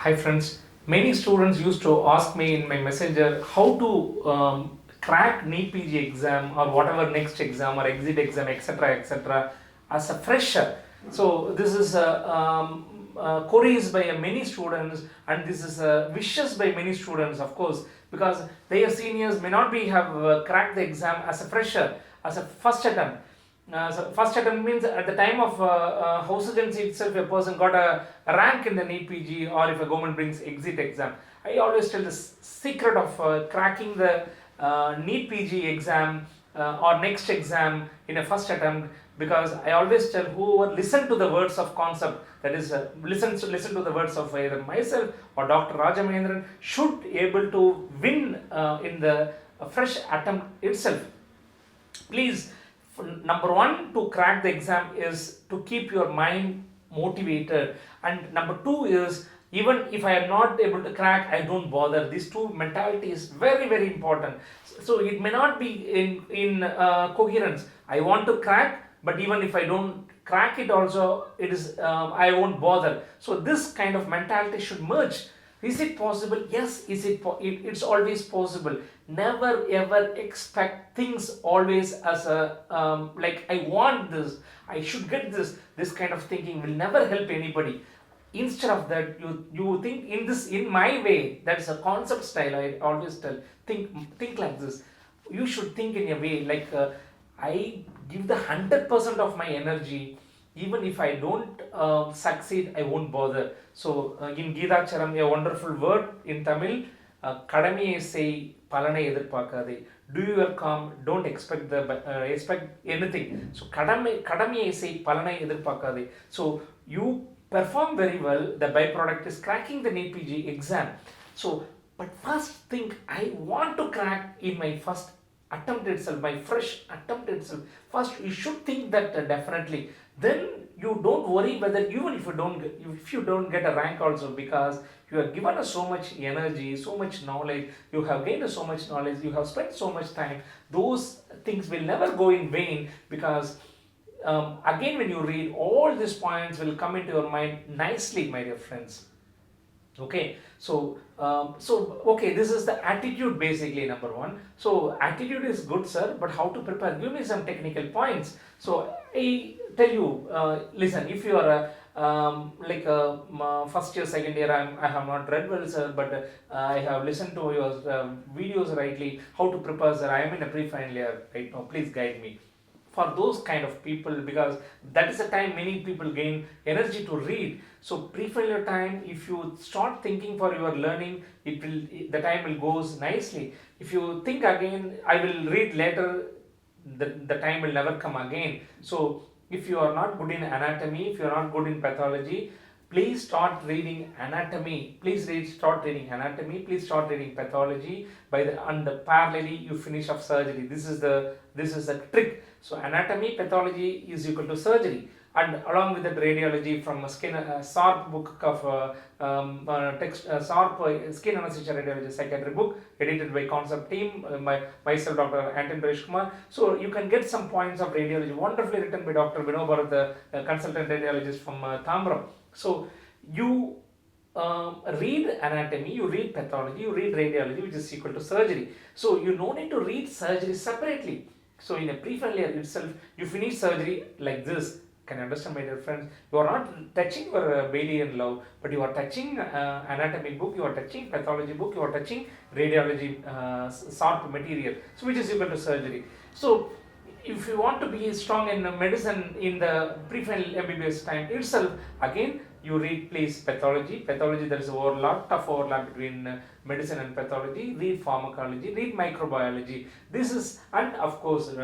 Hi friends, many students used to ask me in my messenger how to crack NEET PG exam or whatever next exam or exit exam etc as a fresher. So this is queries by many students, and this is wishes by many students, of course, because their seniors may not be have cracked the exam as a fresher, as a first attempt. So first attempt means at the time of house agency itself, a person got a rank in the NEET PG, or if a government brings exit exam. I always tell the secret of cracking the NEET PG exam or next exam in a first attempt, because I always tell whoever listen to the words of Koncpt, that is listen to the words of either myself or Dr. Rajamahendran, should able to win in the fresh attempt itself. Please, number one to crack the exam is to keep your mind motivated, and number two is, even if I am not able to crack, I don't bother. These two mentality is very important. So it may not be in coherence. I want to crack, but even if I don't crack it also, it is I won't bother. So this kind of mentality should merge. Is it possible? Yes. It's always possible. Never ever expect things always as a like I want this, I should get this. This kind of thinking will never help anybody. Instead of that, you think in my way. That's a Koncpt style. I always tell, think like this. You should think in a way like I give the 100% of my energy. Even if I don't succeed, I won't bother. So in Gita Charam, a wonderful word in Tamil, kadamiye sei palanai edirpaakade. Do your calm, don't expect anything. So kadamiye sei palanai edirpaakade. So you perform very well, the byproduct is cracking the NEET PG exam. So but first think, I want to crack in my first attempt itself, my fresh attempt itself. First you should think that definitely. Then you don't worry whether, even if you don't get a rank also, because you have given us so much energy, so much knowledge, you have gained so much knowledge, you have spent so much time. Those things will never go in vain, because again when you read, all these points will come into your mind nicely, my dear friends. Okay, so okay, this is the attitude basically, number one. So attitude is good, sir, but how to prepare? Give me some technical points. So I tell you, listen, if you are a like a first year, second year, I have not read well, sir, but I have listened to your videos rightly. How to prepare, sir? I am in a pre-final year right now. Please guide me. For those kind of people, because that is the time many people gain energy to read. So pre-final time, if you start thinking for your learning, the time will goes nicely. If you think again, I will read later, the time will never come again. So if you are not good in anatomy, if you are not good in pathology, please start reading anatomy. Start reading anatomy. Please start reading pathology. And parallelly you finish off surgery. This is the trick. So anatomy, pathology is equal to surgery, and along with that radiology from a SARP book of SARP skin anesthesia radiology psychiatry book, edited by Koncpt team, myself, Dr. Anton Kumar. So you can get some points of radiology, wonderfully written by Dr. Vinod Bharat, the consultant radiologist from Tamram. So you read anatomy, you read pathology, you read radiology, which is equal to surgery. So you no need to read surgery separately. So in a pre-final year itself, you finish surgery like this. Can you understand, my dear friends? You are not touching your Bailey and Love, but you are touching anatomy book, you are touching pathology book, you are touching radiology SARP material, so which is equal to surgery. So if you want to be strong in medicine in the pre-final MBBS time itself, again you read please pathology. There is a lot of overlap between medicine and pathology. Read pharmacology, read microbiology. This is, and of course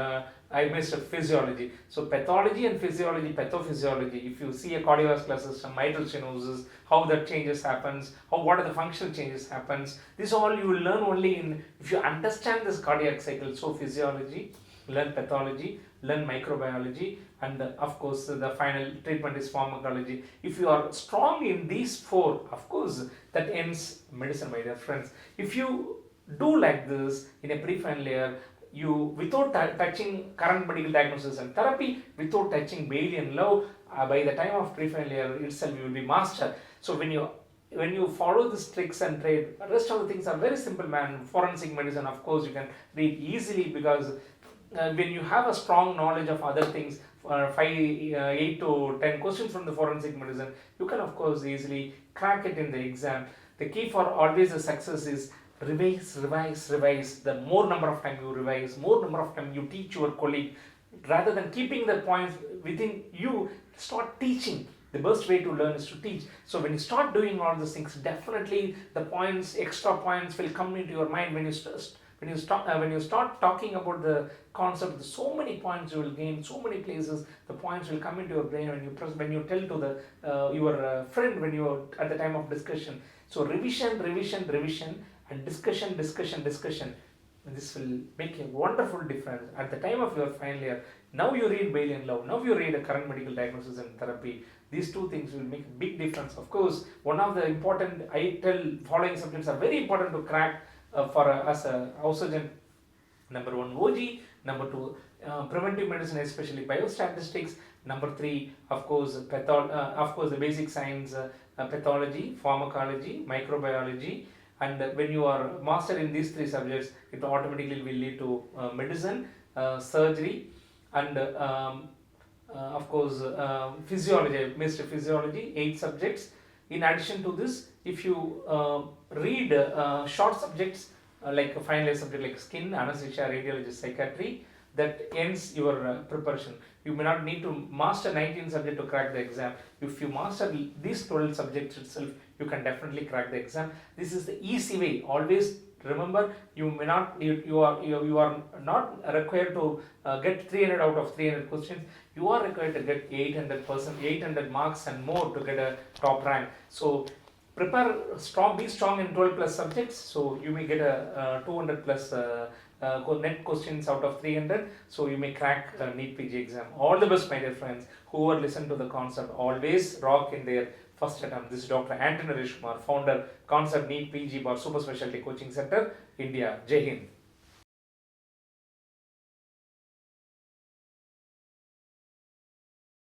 I missed physiology. So pathology and physiology, pathophysiology. If you see a cardiovascular system, mitral stenosis, how that changes happens, what are the functional changes happens. This all you will learn only if you understand this cardiac cycle. So physiology, learn pathology, learn microbiology, and of course the final treatment is pharmacology. If you are strong in these four, of course that ends medicine, my dear friends. If you do like this in a pre-final year, you without touching current medical diagnosis and therapy, without touching Bailey and Love, by the time of pre-final year itself you will be master. So when you when you follow these tricks and trade, the rest of the things are very simple, man. Forensic medicine, of course, you can read easily, because when you have a strong knowledge of other things, 8 to 10 questions from the forensic medicine, you can of course easily crack it in the exam. The key for always a success is revise, revise, revise. The more number of time you revise, more number of time you teach your colleague, rather than keeping the points within you, start teaching. The best way to learn is to teach. So when you start doing all these things, definitely the points, extra points will come into your mind. When you start talking about the concept, so many points you will gain, so many places the points will come into your brain when you tell to the your friend, when you are at the time of discussion. So revision, revision, revision, and discussion, discussion, discussion. This will make a wonderful difference at the time of your final year. Now you read Bailey and Love, now you read a current medical diagnosis and therapy. These two things will make a big difference. Of course, one of the important, I tell following subjects are very important to crack as a house surgeon. Number 1, OG. Number 2, preventive medicine, especially biostatistics. Number 3, of course, the basic science, pathology, pharmacology, microbiology. And when you are master in these 3 subjects, it automatically will lead to medicine, surgery, and of course physiology. I missed physiology, 8 subjects. In addition to this, if you read short subjects like a final year subject like skin, anesthesia, radiology, psychiatry, that ends your preparation. You may not need to master 19 subjects to crack the exam. If you master these 12 subjects itself, you can definitely crack the exam. This is the easy way. Always remember, you are not required to get 300 out of 300 questions. You are required to get 800 marks and more to get a top rank. So prepare strong, be strong in 12 plus subjects, so you may get a 200 plus net questions out of 300, so you may crack NEET PG exam. All the best, my dear friends. Whoever listen to the Koncpt, always rock in their first attempt. This is Dr. Anthony Rishkumar, founder, Koncpt NEET PG bar Super Specialty Coaching Center, India. Jai Hind.